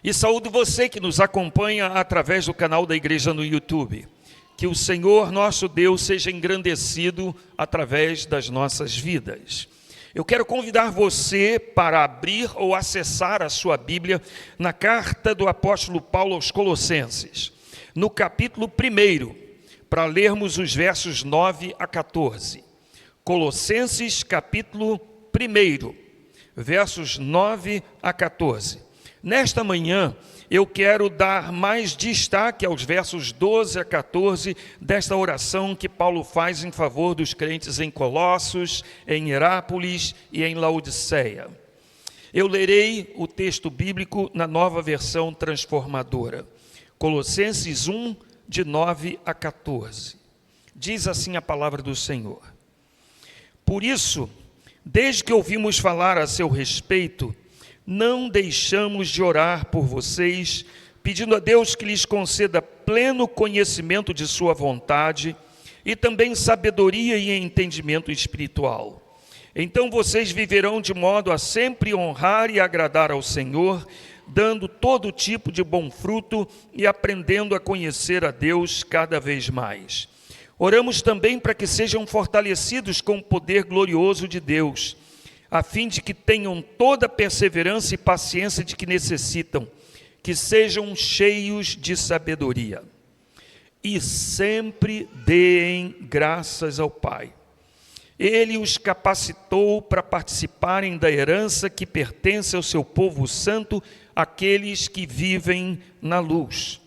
E saúdo você que nos acompanha através do canal da igreja no YouTube. Que o Senhor nosso Deus seja engrandecido através das nossas vidas. Eu quero convidar você para abrir ou acessar a sua Bíblia na carta do apóstolo Paulo aos Colossenses, no capítulo 1, para lermos os versos 9 a 14. Colossenses, capítulo 1, versos 9 a 14. Nesta manhã, eu quero dar mais destaque aos versos 12 a 14 desta oração que Paulo faz em favor dos crentes em Colossos, em Herápolis e em Laodiceia. Eu lerei o texto bíblico na Nova Versão Transformadora. Colossenses 1, de 9 a 14. Diz assim a palavra do Senhor. Por isso, desde que ouvimos falar a seu respeito, não deixamos de orar por vocês, pedindo a Deus que lhes conceda pleno conhecimento de sua vontade e também sabedoria e entendimento espiritual. Então vocês viverão de modo a sempre honrar e agradar ao Senhor, dando todo tipo de bom fruto e aprendendo a conhecer a Deus cada vez mais. Oramos também para que sejam fortalecidos com o poder glorioso de Deus, a fim de que tenham toda a perseverança e paciência de que necessitam, que sejam cheios de sabedoria. E sempre deem graças ao Pai. Ele os capacitou para participarem da herança que pertence ao seu povo santo, aqueles que vivem na luz.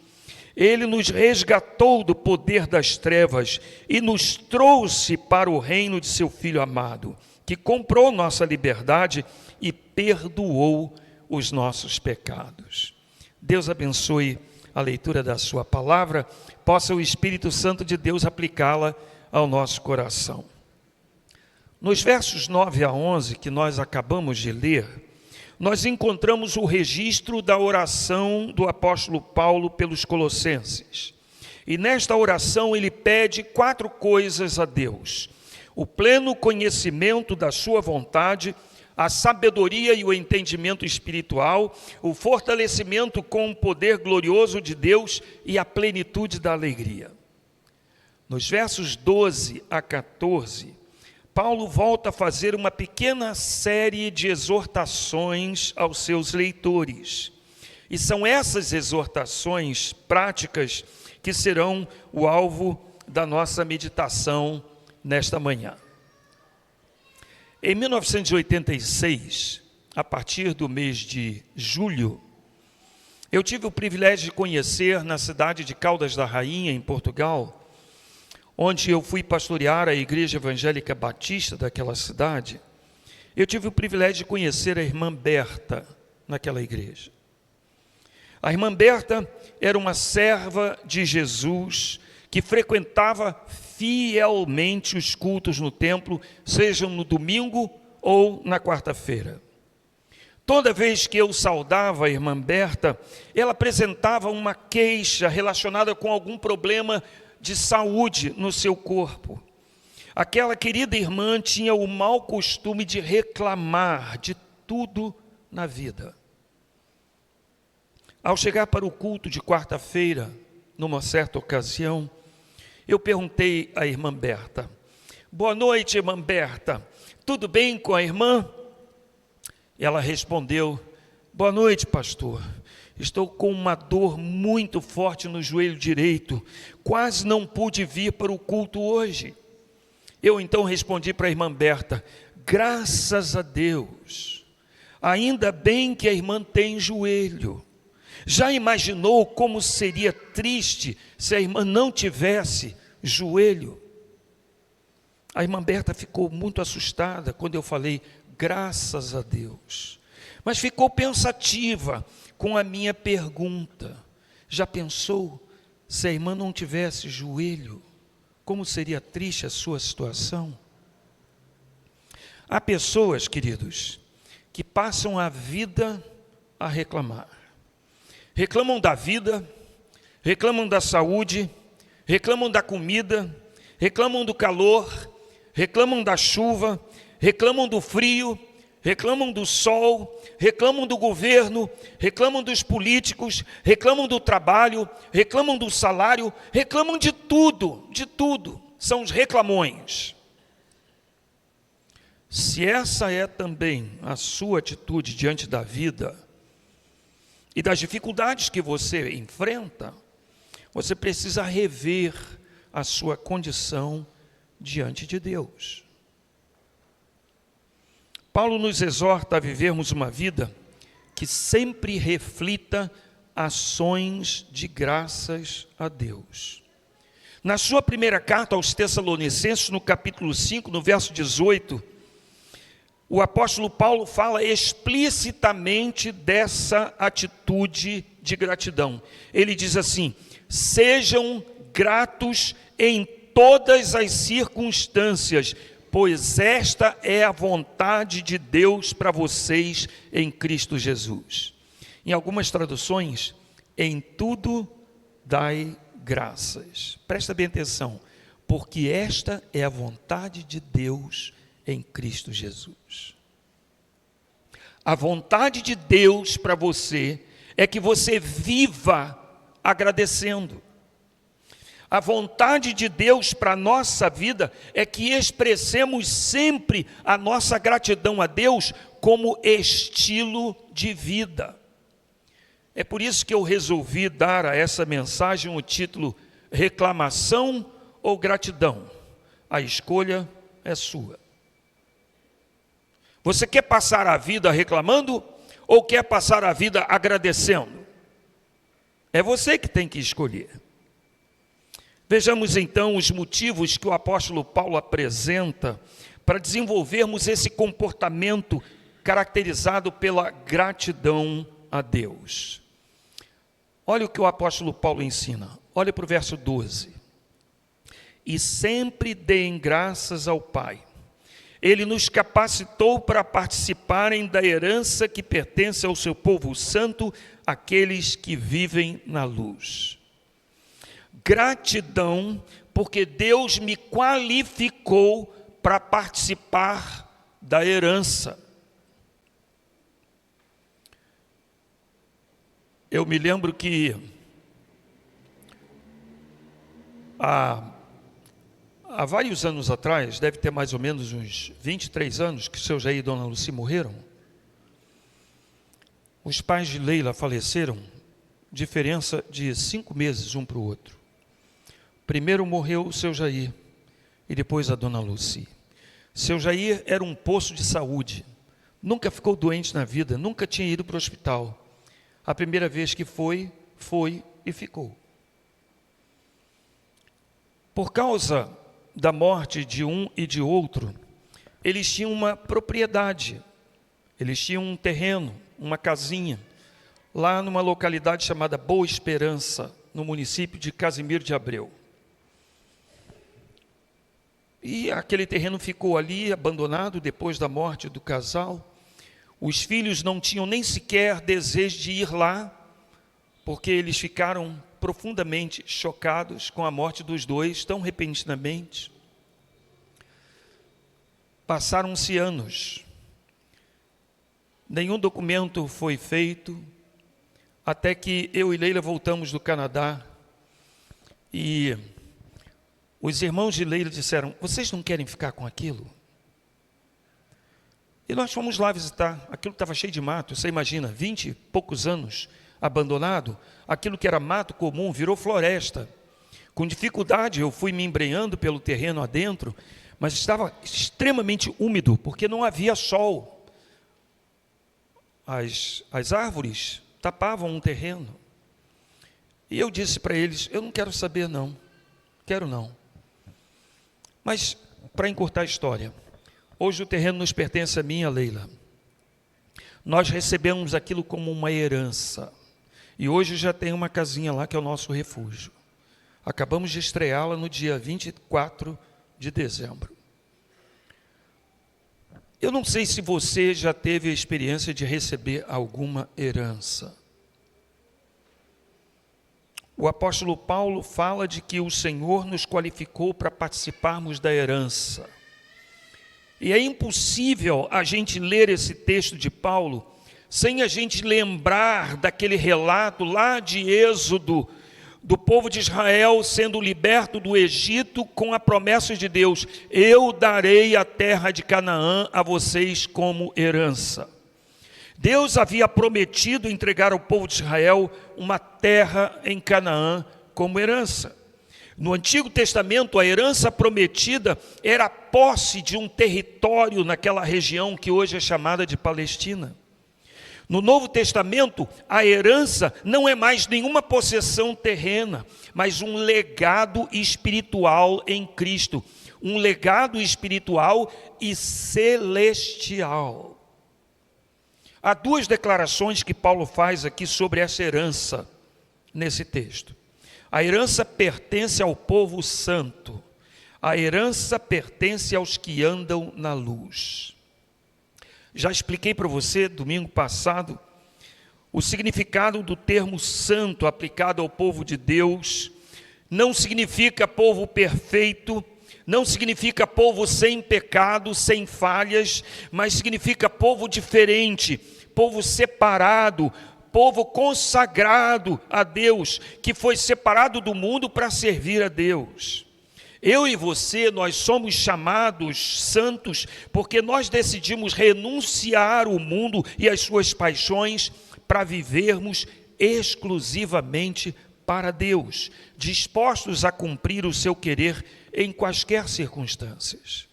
Ele nos resgatou do poder das trevas e nos trouxe para o reino de seu Filho amado, que comprou nossa liberdade e perdoou os nossos pecados. Deus abençoe a leitura da sua palavra, possa o Espírito Santo de Deus aplicá-la ao nosso coração. Nos versos 9 a 11 que nós acabamos de ler, nós encontramos o registro da oração do apóstolo Paulo pelos Colossenses. E nesta oração ele pede 4 coisas a Deus: o pleno conhecimento da sua vontade, a sabedoria e o entendimento espiritual, o fortalecimento com o poder glorioso de Deus e a plenitude da alegria. Nos versos 12 a 14, Paulo volta a fazer uma pequena série de exortações aos seus leitores. E são essas exortações práticas que serão o alvo da nossa meditação nesta manhã. Em 1986, a partir do mês de julho, eu tive o privilégio de conhecer na cidade de Caldas da Rainha, em Portugal, onde eu fui pastorear a igreja evangélica batista daquela cidade. Eu tive o privilégio de conhecer a irmã Berta naquela igreja. A irmã Berta era uma serva de Jesus que frequentava fielmente os cultos no templo, sejam no domingo ou na quarta-feira. Toda vez que eu saudava a irmã Berta, ela apresentava uma queixa relacionada com algum problema de saúde no seu corpo. Aquela querida irmã tinha o mau costume de reclamar de tudo na vida. Ao chegar para o culto de quarta-feira, numa certa ocasião, eu perguntei à irmã Berta: boa noite, irmã Berta, tudo bem com a irmã? Ela respondeu: boa noite, pastor. Estou com uma dor muito forte no joelho direito, quase não pude vir para o culto hoje. Eu então respondi para a irmã Berta: graças a Deus, ainda bem que a irmã tem joelho. Já imaginou como seria triste se a irmã não tivesse joelho? A irmã Berta ficou muito assustada quando eu falei graças a Deus, mas ficou pensativa com a minha pergunta: já pensou se a irmã não tivesse joelho, como seria triste a sua situação? Há pessoas, queridos, que passam a vida a reclamar. Reclamam da vida, reclamam da saúde, reclamam da comida, reclamam do calor, reclamam da chuva, reclamam do frio, reclamam do sol, reclamam do governo, reclamam dos políticos, reclamam do trabalho, reclamam do salário, reclamam de tudo, são os reclamões. Se essa é também a sua atitude diante da vida e das dificuldades que você enfrenta, você precisa rever a sua condição diante de Deus. Paulo nos exorta a vivermos uma vida que sempre reflita ações de graças a Deus. Na sua primeira carta aos Tessalonicenses, no capítulo 5, no verso 18, o apóstolo Paulo fala explicitamente dessa atitude de gratidão. Ele diz assim: sejam gratos em todas as circunstâncias, pois esta é a vontade de Deus para vocês em Cristo Jesus. Em algumas traduções, em tudo dai graças. Presta bem atenção, porque esta é a vontade de Deus em Cristo Jesus. A vontade de Deus para você é que você viva agradecendo. A vontade de Deus para a nossa vida é que expressemos sempre a nossa gratidão a Deus como estilo de vida. É por isso que eu resolvi dar a essa mensagem o título Reclamação ou Gratidão? A escolha é sua. Você quer passar a vida reclamando ou quer passar a vida agradecendo? É você que tem que escolher. Vejamos então os motivos que o apóstolo Paulo apresenta para desenvolvermos esse comportamento caracterizado pela gratidão a Deus. Olha o que o apóstolo Paulo ensina. Olha para o verso 12. E sempre deem graças ao Pai. Ele nos capacitou para participarem da herança que pertence ao seu povo santo, aqueles que vivem na luz. Gratidão, porque Deus me qualificou para participar da herança. Eu me lembro que há vários anos atrás, deve ter mais ou menos uns 23 anos, que o seu Jair e Dona Lucy morreram. Os pais de Leila faleceram, diferença de 5 meses um para o outro. Primeiro morreu o seu Jair e depois a Dona Lucy. Seu Jair era um poço de saúde, nunca ficou doente na vida, nunca tinha ido para o hospital. A primeira vez que foi e ficou. Por causa da morte de um e de outro, eles tinham uma propriedade, eles tinham um terreno, uma casinha, lá numa localidade chamada Boa Esperança, no município de Casimiro de Abreu. E aquele terreno ficou ali abandonado depois da morte do casal. Os filhos não tinham nem sequer desejo de ir lá, porque eles ficaram profundamente chocados com a morte dos dois, tão repentinamente. Passaram-se anos, nenhum documento foi feito, até que eu e Leila voltamos do Canadá, e os irmãos de Leila disseram: vocês não querem ficar com aquilo? E nós fomos lá visitar. Aquilo estava cheio de mato, você imagina, 20 e poucos anos abandonado, aquilo que era mato comum virou floresta. Com dificuldade eu fui me embrenhando pelo terreno adentro, mas estava extremamente úmido, porque não havia sol. As árvores tapavam um terreno. E eu disse para eles: eu não quero saber não, quero não. Mas, para encurtar a história, hoje o terreno nos pertence a mim e a Leila. Nós recebemos aquilo como uma herança. E hoje já tem uma casinha lá que é o nosso refúgio. Acabamos de estreá-la no dia 24 de dezembro. Eu não sei se você já teve a experiência de receber alguma herança. O apóstolo Paulo fala de que o Senhor nos qualificou para participarmos da herança. E é impossível a gente ler esse texto de Paulo sem a gente lembrar daquele relato lá de Êxodo, do povo de Israel sendo liberto do Egito com a promessa de Deus: eu darei a terra de Canaã a vocês como herança. Deus havia prometido entregar ao povo de Israel uma terra em Canaã como herança. No Antigo Testamento, a herança prometida era a posse de um território naquela região que hoje é chamada de Palestina. No Novo Testamento, a herança não é mais nenhuma possessão terrena, mas um legado espiritual em Cristo, um legado espiritual e celestial. Há duas declarações que Paulo faz aqui sobre essa herança nesse texto. A herança pertence ao povo santo, a herança pertence aos que andam na luz. Já expliquei para você, domingo passado, o significado do termo santo aplicado ao povo de Deus. Não significa povo perfeito, não significa povo sem pecado, sem falhas, mas significa povo diferente, povo separado, povo consagrado a Deus, que foi separado do mundo para servir a Deus. Eu e você, nós somos chamados santos porque nós decidimos renunciar o mundo e as suas paixões para vivermos exclusivamente para Deus, dispostos a cumprir o seu querer em quaisquer circunstâncias.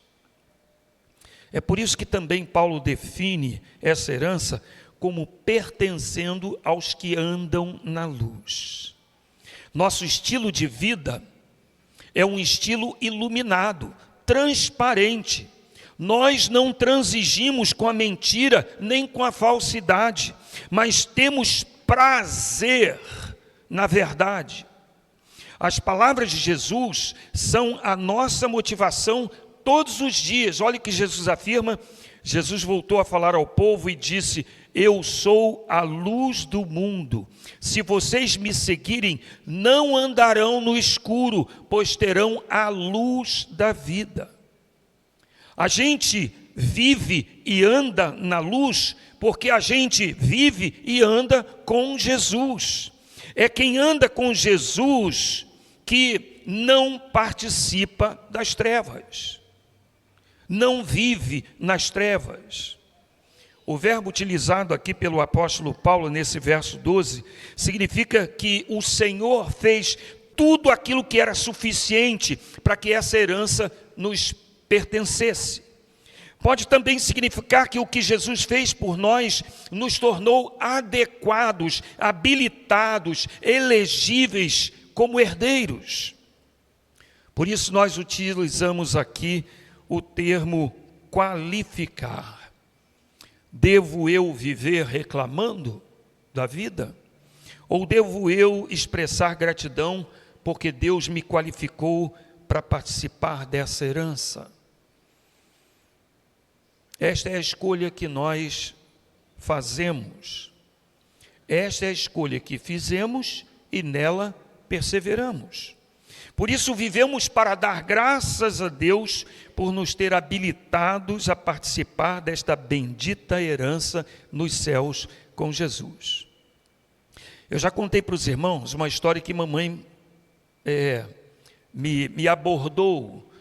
É por isso que também Paulo define essa herança como pertencendo aos que andam na luz. Nosso estilo de vida é um estilo iluminado, transparente. Nós não transigimos com a mentira nem com a falsidade, mas temos prazer na verdade. As palavras de Jesus são a nossa motivação todos os dias. Olha o que Jesus afirma. Jesus voltou a falar ao povo e disse: eu sou a luz do mundo. Se vocês me seguirem, não andarão no escuro, pois terão a luz da vida. A gente vive e anda na luz porque a gente vive e anda com Jesus. É quem anda com Jesus que não participa das trevas, não vive nas trevas. O verbo utilizado aqui pelo apóstolo Paulo nesse verso 12 significa que o Senhor fez tudo aquilo que era suficiente para que essa herança nos pertencesse. Pode também significar que o que Jesus fez por nós nos tornou adequados, habilitados, elegíveis como herdeiros. Por isso nós utilizamos aqui o termo qualificar. Devo eu viver reclamando da vida? Ou devo eu expressar gratidão porque Deus me qualificou para participar dessa herança? Esta é a escolha que nós fazemos. Esta é a escolha que fizemos e nela perseveramos. Por isso vivemos para dar graças a Deus por nos ter habilitados a participar desta bendita herança nos céus com Jesus. Eu já contei para os irmãos uma história que mamãe me abordou.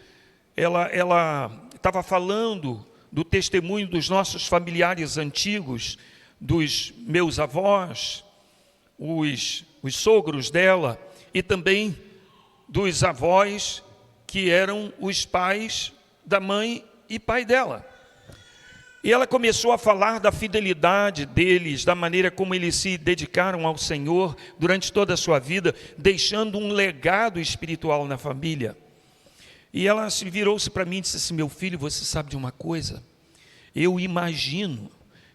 Ela estava falando do testemunho dos nossos familiares antigos, dos meus avós, os sogros dela e também dos avós que eram os pais da mãe e pai dela. E ela começou a falar da fidelidade deles, da maneira como eles se dedicaram ao Senhor durante toda a sua vida, deixando um legado espiritual na família. E ela virou-se para mim e disse assim: meu filho, você sabe de uma coisa? Eu imagino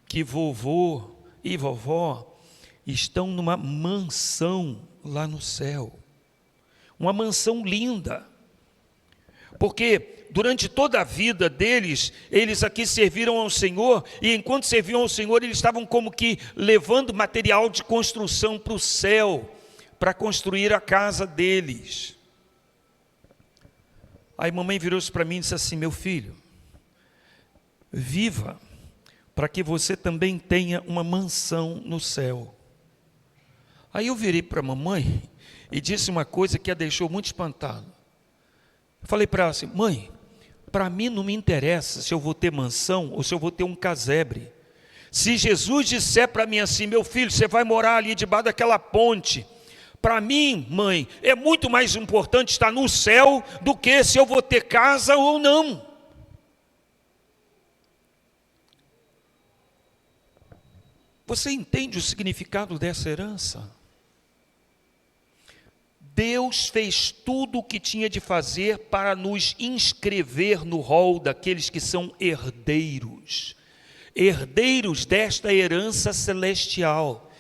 que vovô e vovó estão numa mansão lá no céu. Uma mansão linda, porque durante toda a vida deles, eles aqui serviram ao Senhor, e enquanto serviam ao Senhor, eles estavam como que levando material de construção para o céu, para construir a casa deles. Aí mamãe virou-se para mim e disse assim: meu filho, viva para que você também tenha uma mansão no céu. Aí eu virei para a mamãe e disse uma coisa que a deixou muito espantada. Eu falei para ela assim: mãe, para mim não me interessa se eu vou ter mansão ou se eu vou ter um casebre. Se Jesus disser para mim assim: meu filho, você vai morar ali debaixo daquela ponte, para mim, mãe, é muito mais importante estar no céu do que se eu vou ter casa ou não. Você entende o significado dessa herança? Deus fez tudo o que tinha de fazer para nos inscrever no rol daqueles que são herdeiros desta herança celestial.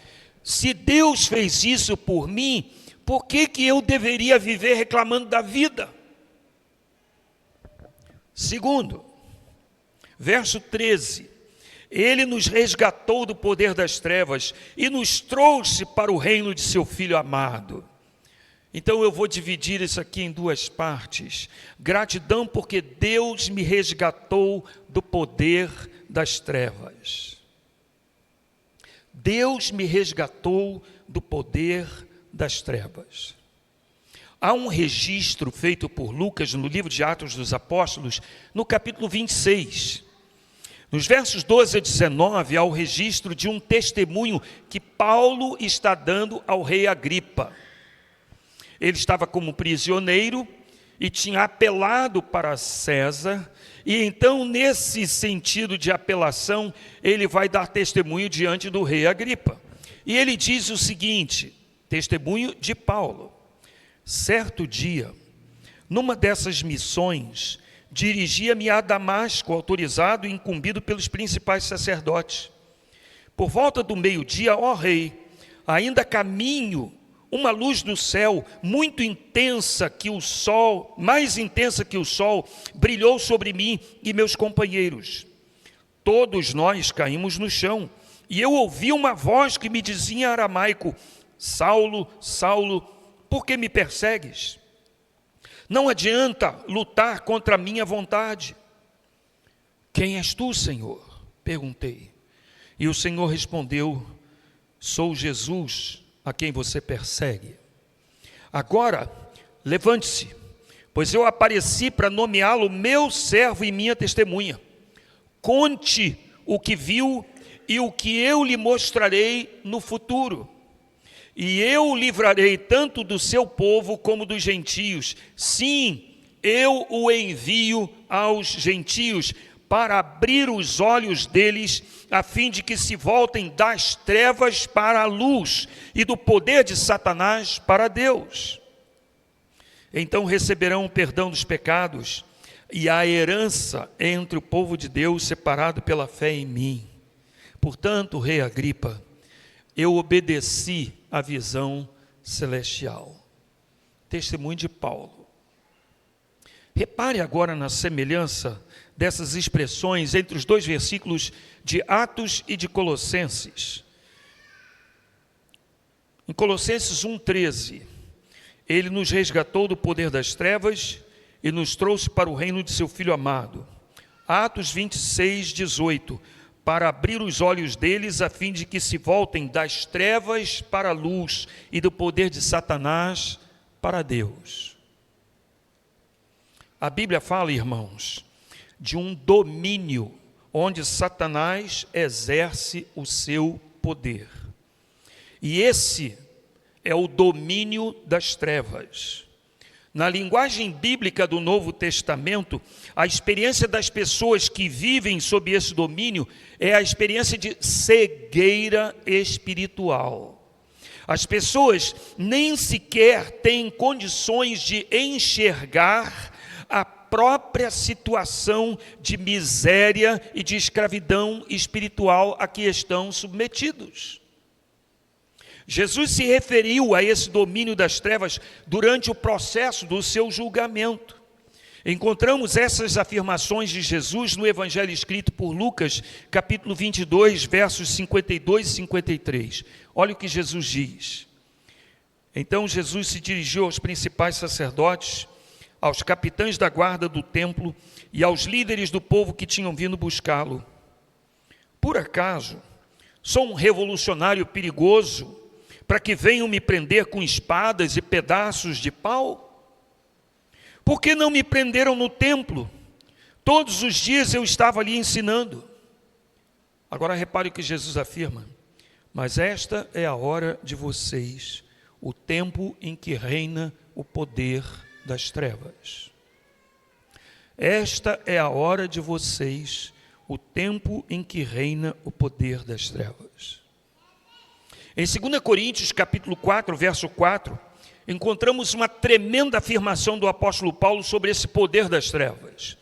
Se Deus fez isso por mim, por que eu deveria viver reclamando da vida? Segundo, verso 13. Ele nos resgatou do poder das trevas e nos trouxe para o reino de seu Filho amado. Então eu vou dividir isso aqui em duas partes. Gratidão porque Deus me resgatou do poder das trevas. Deus me resgatou do poder das trevas. Há um registro feito por Lucas no livro de Atos dos Apóstolos, no capítulo 26. Nos versos 12 a 19, há o registro de um testemunho que Paulo está dando ao rei Agripa. Ele estava como prisioneiro e tinha apelado para César, e então, nesse sentido de apelação, ele vai dar testemunho diante do rei Agripa. E ele diz o seguinte, testemunho de Paulo: certo dia, numa dessas missões, dirigia-me a Damasco, autorizado e incumbido pelos principais sacerdotes. Por volta do meio-dia, ó rei, ainda caminho, uma luz do céu, muito intensa que o sol, mais intensa que o sol, brilhou sobre mim e meus companheiros. Todos nós caímos no chão, e eu ouvi uma voz que me dizia em aramaico: Saulo, Saulo, por que me persegues? Não adianta lutar contra a minha vontade. Quem és tu, Senhor? Perguntei. E o Senhor respondeu: sou Jesus, a quem você persegue. Agora, levante-se, pois eu apareci para nomeá-lo meu servo e minha testemunha. Conte o que viu e o que eu lhe mostrarei no futuro. E eu o livrarei tanto do seu povo como dos gentios. Sim, eu o envio aos gentios para abrir os olhos deles, a fim de que se voltem das trevas para a luz e do poder de Satanás para Deus. Então receberão o perdão dos pecados e a herança entre o povo de Deus separado pela fé em mim. Portanto, rei Agripa, eu obedeci à visão celestial. Testemunho de Paulo. Repare agora na semelhança dessas expressões entre os dois versículos de Atos e de Colossenses. Em Colossenses 1,13, ele nos resgatou do poder das trevas e nos trouxe para o reino de seu Filho amado. Atos 26:18, para abrir os olhos deles, a fim de que se voltem das trevas para a luz e do poder de Satanás para Deus. A Bíblia fala, irmãos, de um domínio onde Satanás exerce o seu poder. E esse é o domínio das trevas. Na linguagem bíblica do Novo Testamento, a experiência das pessoas que vivem sob esse domínio é a experiência de cegueira espiritual. As pessoas nem sequer têm condições de enxergar a própria situação de miséria e de escravidão espiritual a que estão submetidos. Jesus se referiu a esse domínio das trevas durante o processo do seu julgamento. Encontramos essas afirmações de Jesus no Evangelho escrito por Lucas, capítulo 22, versos 52 e 53. Olha o que Jesus diz. Então Jesus se dirigiu aos principais sacerdotes, aos capitães da guarda do templo e aos líderes do povo que tinham vindo buscá-lo: por acaso sou um revolucionário perigoso para que venham me prender com espadas e pedaços de pau? Por que não me prenderam no templo? Todos os dias eu estava ali ensinando. Agora repare o que Jesus afirma: mas esta é a hora de vocês, o tempo em que reina o poder das trevas. Esta é a hora de vocês, o tempo em que reina o poder das trevas. Em 2 Coríntios, capítulo 4, verso 4, encontramos uma tremenda afirmação do apóstolo Paulo sobre esse poder das trevas.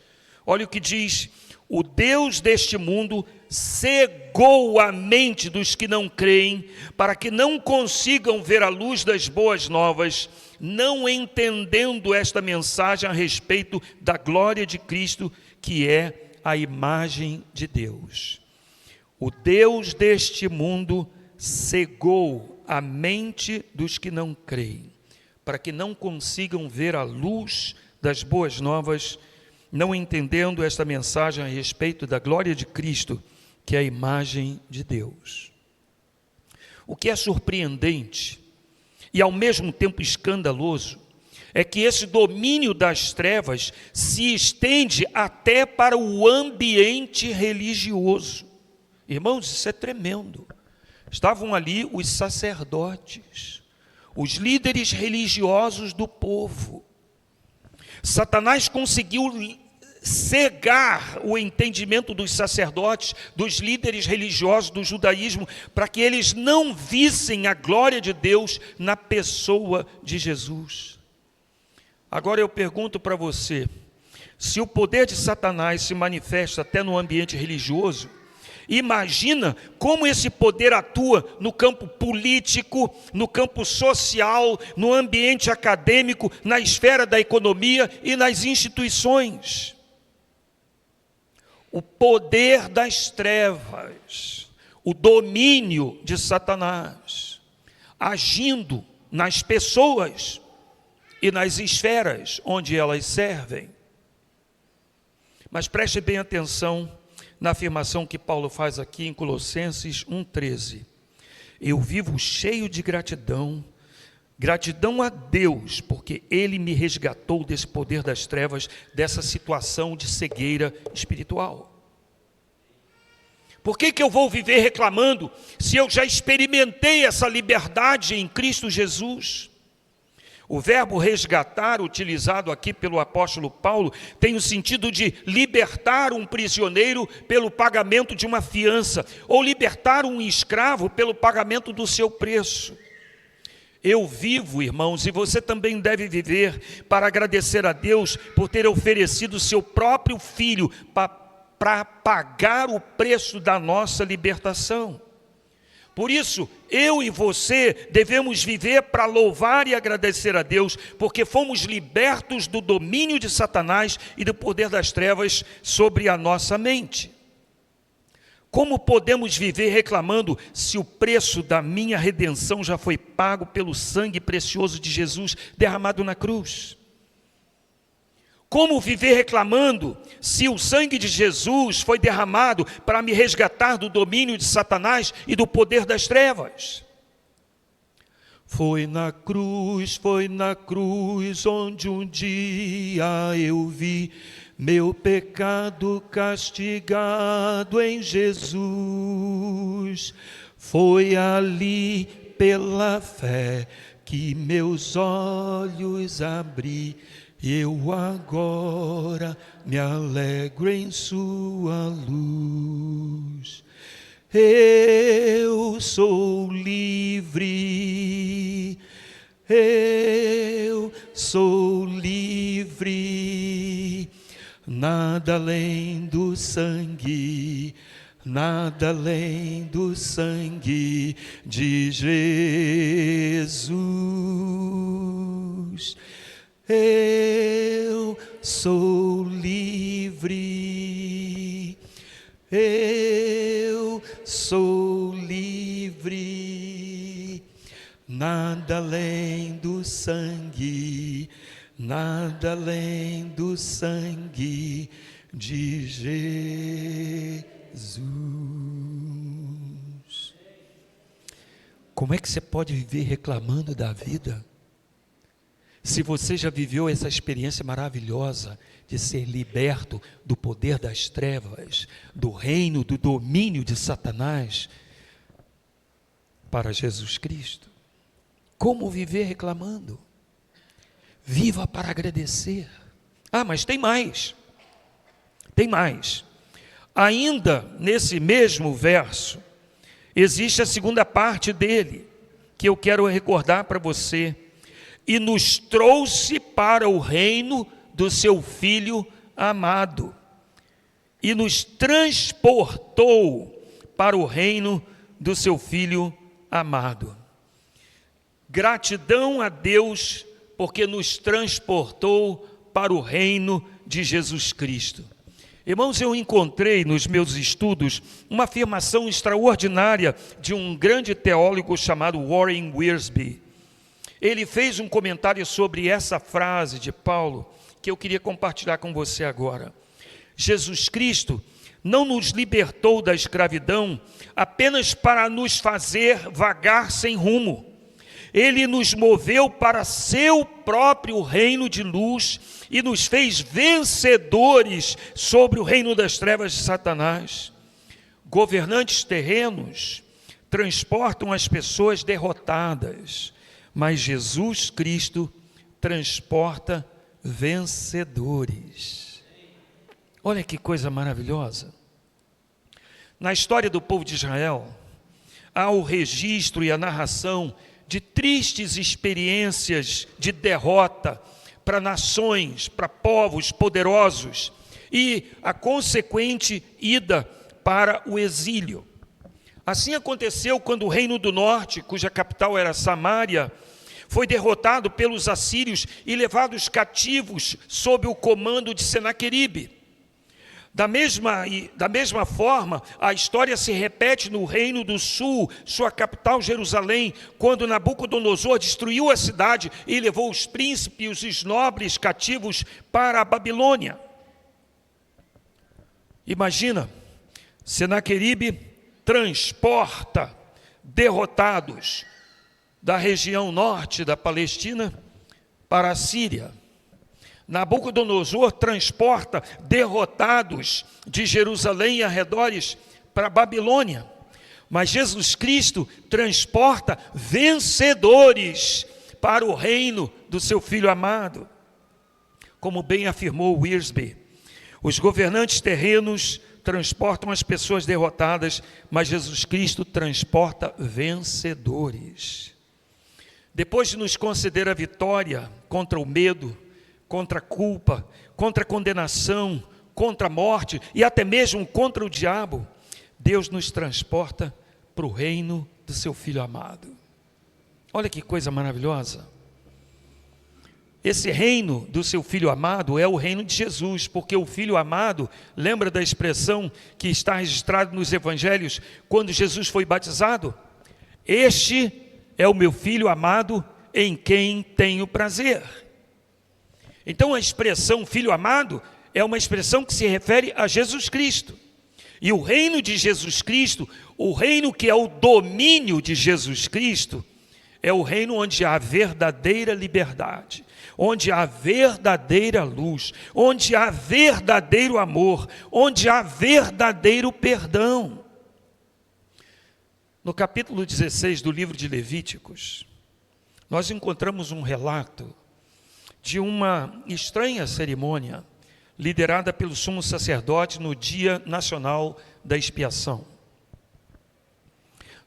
Olha o que diz: o Deus deste mundo cegou a mente dos que não creem, para que não consigam ver a luz das boas novas, não entendendo esta mensagem a respeito da glória de Cristo, que é a imagem de Deus. O Deus deste mundo cegou a mente dos que não creem, para que não consigam ver a luz das boas novas, não entendendo esta mensagem a respeito da glória de Cristo, que é a imagem de Deus. O que é surpreendente e ao mesmo tempo escandaloso é que esse domínio das trevas se estende até para o ambiente religioso. Irmãos, isso é tremendo. Estavam ali os sacerdotes, os líderes religiosos do povo. Satanás conseguiu cegar o entendimento dos sacerdotes, dos líderes religiosos do judaísmo, para que eles não vissem a glória de Deus na pessoa de Jesus. Agora eu pergunto para você: se o poder de Satanás se manifesta até no ambiente religioso, imagina como esse poder atua no campo político, no campo social, no ambiente acadêmico, na esfera da economia e nas instituições. O poder das trevas, o domínio de Satanás, agindo nas pessoas e nas esferas onde elas servem. Mas preste bem atenção na afirmação que Paulo faz aqui em Colossenses 1,13. Eu vivo cheio de gratidão a Deus, porque Ele me resgatou desse poder das trevas, dessa situação de cegueira espiritual. Por que eu vou viver reclamando, se eu já experimentei essa liberdade em Cristo Jesus? O verbo resgatar, utilizado aqui pelo apóstolo Paulo, tem o sentido de libertar um prisioneiro pelo pagamento de uma fiança, ou libertar um escravo pelo pagamento do seu preço. Eu vivo, irmãos, e você também deve viver, para agradecer a Deus por ter oferecido o seu próprio filho para pagar o preço da nossa libertação. Por isso, eu e você devemos viver para louvar e agradecer a Deus, porque fomos libertos do domínio de Satanás e do poder das trevas sobre a nossa mente. Como podemos viver reclamando se o preço da minha redenção já foi pago pelo sangue precioso de Jesus derramado na cruz? Como viver reclamando se o sangue de Jesus foi derramado para me resgatar do domínio de Satanás e do poder das trevas? Foi na cruz onde um dia eu vi meu pecado castigado em Jesus. Foi ali pela fé que meus olhos abri. Eu agora me alegro em sua luz. Eu sou livre, eu sou livre. Nada além do sangue, nada além do sangue de Jesus. Eu sou livre, eu sou livre, nada além do sangue, nada além do sangue de Jesus. Como é que você pode viver reclamando da vida? Se você já viveu essa experiência maravilhosa de ser liberto do poder das trevas, do reino, do domínio de Satanás, para Jesus Cristo, como viver reclamando? Viva para agradecer. Ah, mas tem mais. Tem mais. Ainda nesse mesmo verso, existe a segunda parte dele, que eu quero recordar para você. E nos trouxe para o reino do seu Filho amado. E nos transportou para o reino do seu Filho amado. Gratidão a Deus, porque nos transportou para o reino de Jesus Cristo. Irmãos, eu encontrei nos meus estudos uma afirmação extraordinária de um grande teólogo chamado Warren Wiersbe. Ele fez um comentário sobre essa frase de Paulo, que eu queria compartilhar com você agora. Jesus Cristo não nos libertou da escravidão apenas para nos fazer vagar sem rumo. Ele nos moveu para seu próprio reino de luz e nos fez vencedores sobre o reino das trevas de Satanás. Governantes terrenos transportam as pessoas derrotadas, mas Jesus Cristo transporta vencedores. Olha que coisa maravilhosa. Na história do povo de Israel, há o registro e a narração de tristes experiências de derrota para nações, para povos poderosos e a consequente ida para o exílio. Assim aconteceu quando o reino do norte, cuja capital era Samaria, foi derrotado pelos assírios e levados cativos sob o comando de Senaqueribe. Da mesma forma, a história se repete no reino do sul, sua capital Jerusalém, quando Nabucodonosor destruiu a cidade e levou os príncipes e os nobres cativos para a Babilônia. Imagina, Senaqueribe transporta derrotados da região norte da Palestina para a Síria. Nabucodonosor transporta derrotados de Jerusalém e arredores para a Babilônia. Mas Jesus Cristo transporta vencedores para o reino do seu Filho amado. Como bem afirmou Wiersbe, os governantes terrenos transportam as pessoas derrotadas, mas Jesus Cristo transporta vencedores. Depois de nos conceder a vitória contra o medo, contra a culpa, contra a condenação, contra a morte e até mesmo contra o diabo, Deus nos transporta para o reino do seu Filho amado. Olha que coisa maravilhosa. Esse reino do seu Filho amado é o reino de Jesus, porque o Filho amado, lembra da expressão que está registrada nos evangelhos, quando Jesus foi batizado? Este é o meu Filho amado, em quem tenho prazer. Então a expressão Filho amado é uma expressão que se refere a Jesus Cristo. E o reino de Jesus Cristo, o reino que é o domínio de Jesus Cristo, é o reino onde há verdadeira liberdade, onde há verdadeira luz, onde há verdadeiro amor, onde há verdadeiro perdão. No capítulo 16 do livro de Levíticos, nós encontramos um relato de uma estranha cerimônia liderada pelo sumo sacerdote no Dia Nacional da Expiação.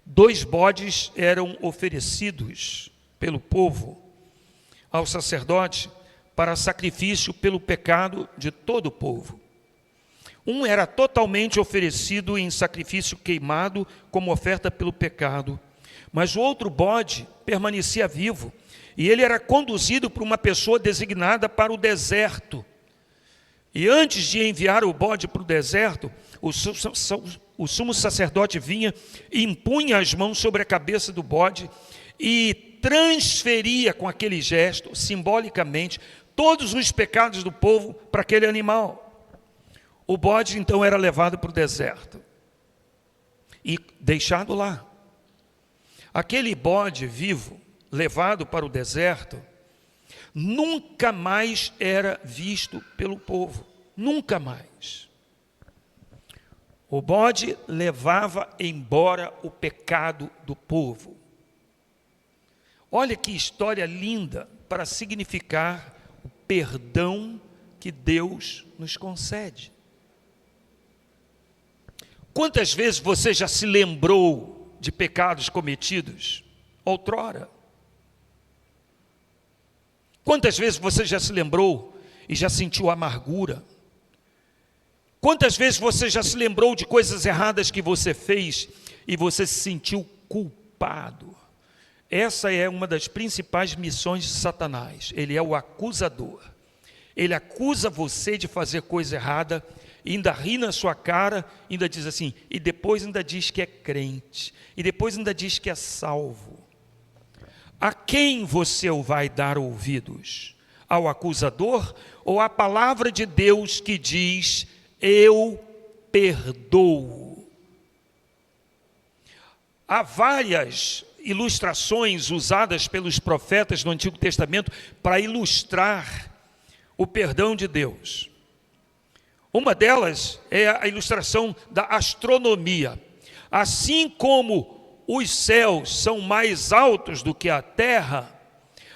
2 bodes eram oferecidos pelo povo ao sacerdote para sacrifício pelo pecado de todo o povo. Um era totalmente oferecido em sacrifício queimado como oferta pelo pecado, mas o outro bode permanecia vivo e ele era conduzido por uma pessoa designada para o deserto. E antes de enviar o bode para o deserto, o sumo sacerdote vinha e impunha as mãos sobre a cabeça do bode e transferia com aquele gesto, simbolicamente, todos os pecados do povo para aquele animal. O bode então era levado para o deserto e deixado lá. Aquele bode vivo, levado para o deserto, nunca mais era visto pelo povo, nunca mais. O bode levava embora o pecado do povo. Olha que história linda para significar o perdão que Deus nos concede. Quantas vezes você já se lembrou de pecados cometidos outrora? Quantas vezes você já se lembrou e já sentiu amargura? Quantas vezes você já se lembrou de coisas erradas que você fez e você se sentiu culpado? Essa é uma das principais missões de Satanás. Ele é o acusador. Ele acusa você de fazer coisa errada, ainda ri na sua cara, ainda diz assim, e depois ainda diz que é crente, e depois ainda diz que é salvo. A quem você vai dar ouvidos? Ao acusador ou à palavra de Deus que diz, eu perdoo? Há várias ilustrações usadas pelos profetas no Antigo Testamento para ilustrar o perdão de Deus. Uma delas é a ilustração da astronomia. Assim como os céus são mais altos do que a terra,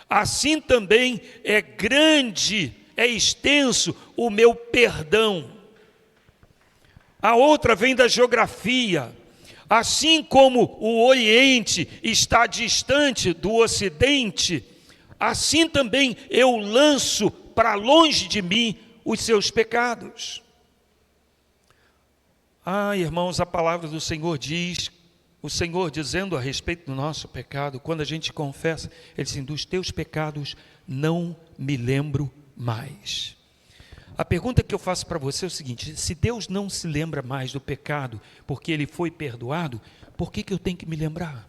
assim também é grande, é extenso o meu perdão. A outra vem da geografia. Assim como o Oriente está distante do Ocidente, assim também eu lanço para longe de mim os seus pecados. Irmãos, a palavra do Senhor diz, o Senhor dizendo a respeito do nosso pecado, quando a gente confessa, Ele diz assim, dos teus pecados não me lembro mais. A pergunta que eu faço para você é o seguinte, se Deus não se lembra mais do pecado, porque Ele foi perdoado, por que eu tenho que me lembrar?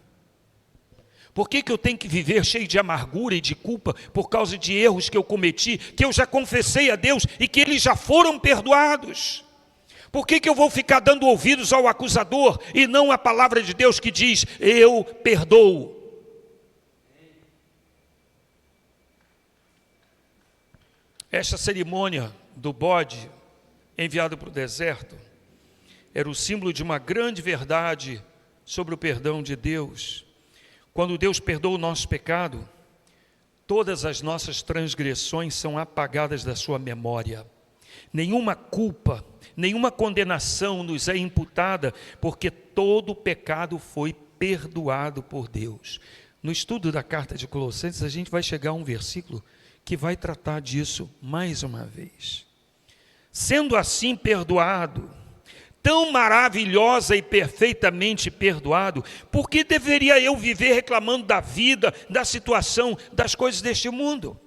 Por que eu tenho que viver cheio de amargura e de culpa, por causa de erros que eu cometi, que eu já confessei a Deus e que eles já foram perdoados? Por que eu vou ficar dando ouvidos ao acusador e não à palavra de Deus que diz, eu perdoo? Esta cerimônia do bode enviado para o deserto era o símbolo de uma grande verdade sobre o perdão de Deus. Quando Deus perdoa o nosso pecado, todas as nossas transgressões são apagadas da sua memória. Nenhuma culpa, nenhuma condenação nos é imputada, porque todo o pecado foi perdoado por Deus. No estudo da carta de Colossenses, a gente vai chegar a um versículo que vai tratar disso mais uma vez. Sendo assim perdoado, tão maravilhosa e perfeitamente perdoado, por que deveria eu viver reclamando da vida, da situação, das coisas deste mundo?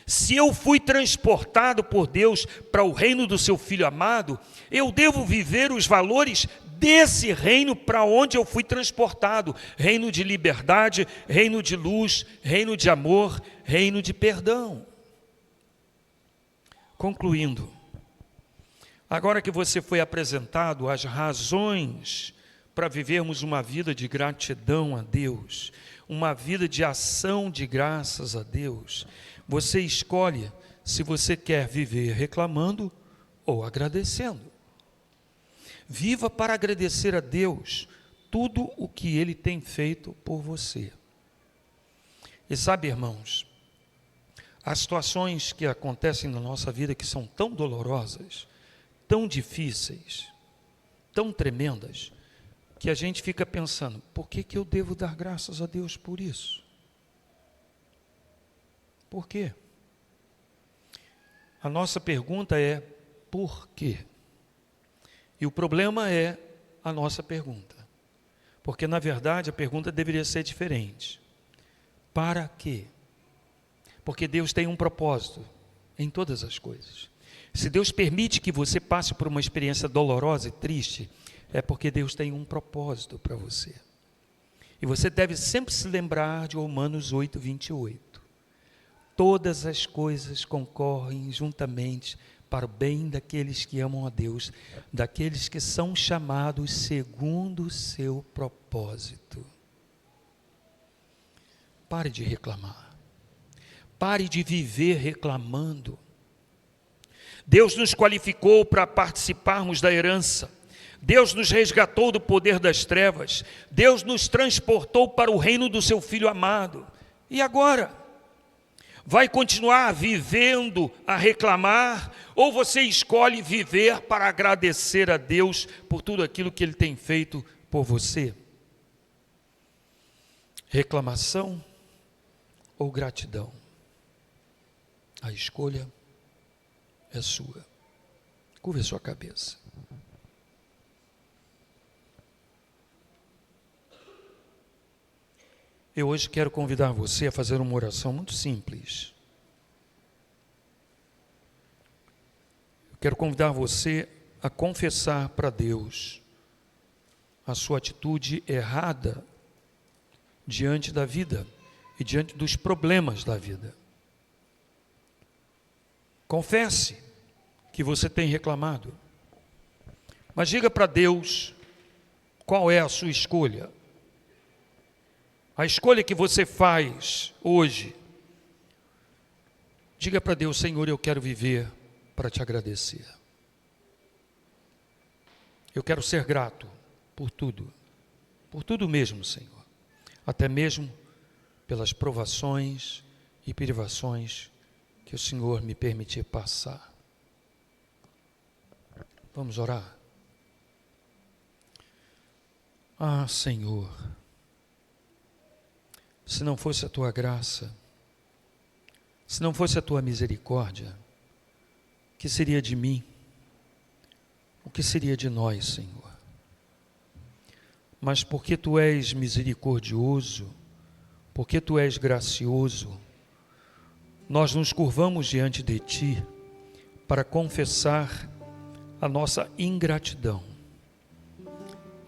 Se eu fui transportado por Deus para o reino do seu Filho amado, eu devo viver os valores desse reino para onde eu fui transportado. Reino de liberdade, reino de luz, reino de amor, reino de perdão. Concluindo, agora que você foi apresentado as razões para vivermos uma vida de gratidão a Deus, uma vida de ação de graças a Deus, você escolhe se você quer viver reclamando ou agradecendo. Viva para agradecer a Deus tudo o que Ele tem feito por você. E sabe, irmãos, as situações que acontecem na nossa vida que são tão dolorosas, tão difíceis, tão tremendas, que a gente fica pensando, por que eu devo dar graças a Deus por isso? Por quê? A nossa pergunta é, por quê? E o problema é a nossa pergunta. Porque, na verdade, a pergunta deveria ser diferente. Para quê? Porque Deus tem um propósito em todas as coisas. Se Deus permite que você passe por uma experiência dolorosa e triste, é porque Deus tem um propósito para você. E você deve sempre se lembrar de Romanos 8:28. todas as coisas concorrem juntamente para o bem daqueles que amam a Deus, daqueles que são chamados segundo o seu propósito. Pare de reclamar. Pare de viver reclamando. Deus nos qualificou para participarmos da herança. Deus nos resgatou do poder das trevas. Deus nos transportou para o reino do seu Filho amado. E agora? Vai continuar vivendo a reclamar? Ou você escolhe viver para agradecer a Deus por tudo aquilo que Ele tem feito por você? Reclamação ou gratidão? A escolha é sua. Curva a sua cabeça. Eu hoje quero convidar você a fazer uma oração muito simples. Eu quero convidar você a confessar para Deus a sua atitude errada diante da vida e diante dos problemas da vida. Confesse que você tem reclamado, mas diga para Deus qual é a sua escolha. A escolha que você faz hoje, diga para Deus: Senhor, eu quero viver para te agradecer. Eu quero ser grato por tudo mesmo, Senhor, até mesmo pelas provações e privações que o Senhor me permitir passar. Vamos orar? Ah, Senhor, se não fosse a tua graça, se não fosse a tua misericórdia, o que seria de mim? O que seria de nós, Senhor? Mas porque tu és misericordioso, porque tu és gracioso, nós nos curvamos diante de ti para confessar a nossa ingratidão,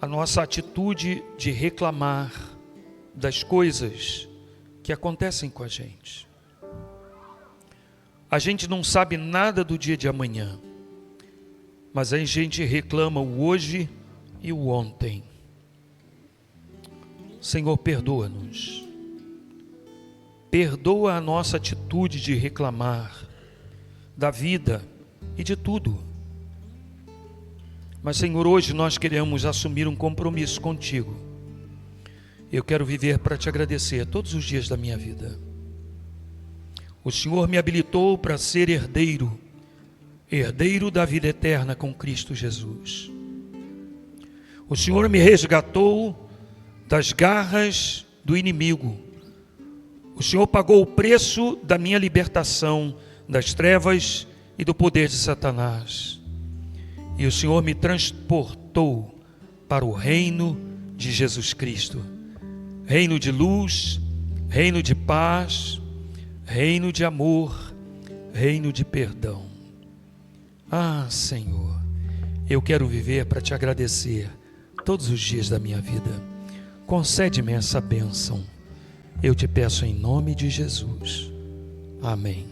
a nossa atitude de reclamar das coisas que acontecem com a gente. A gente não sabe nada do dia de amanhã, mas a gente reclama o hoje e o ontem. Senhor, perdoa-nos. Perdoa a nossa atitude de reclamar da vida e de tudo. Mas, Senhor, hoje nós queremos assumir um compromisso contigo. Eu quero viver para te agradecer todos os dias da minha vida. O Senhor me habilitou para ser herdeiro da vida eterna com Cristo Jesus. O Senhor me resgatou das garras do inimigo. O Senhor pagou o preço da minha libertação das trevas e do poder de Satanás. E o Senhor me transportou para o reino de Jesus Cristo. Reino de luz, reino de paz, reino de amor, reino de perdão. Ah, Senhor, eu quero viver para te agradecer todos os dias da minha vida. Concede-me essa bênção. Eu te peço em nome de Jesus. Amém.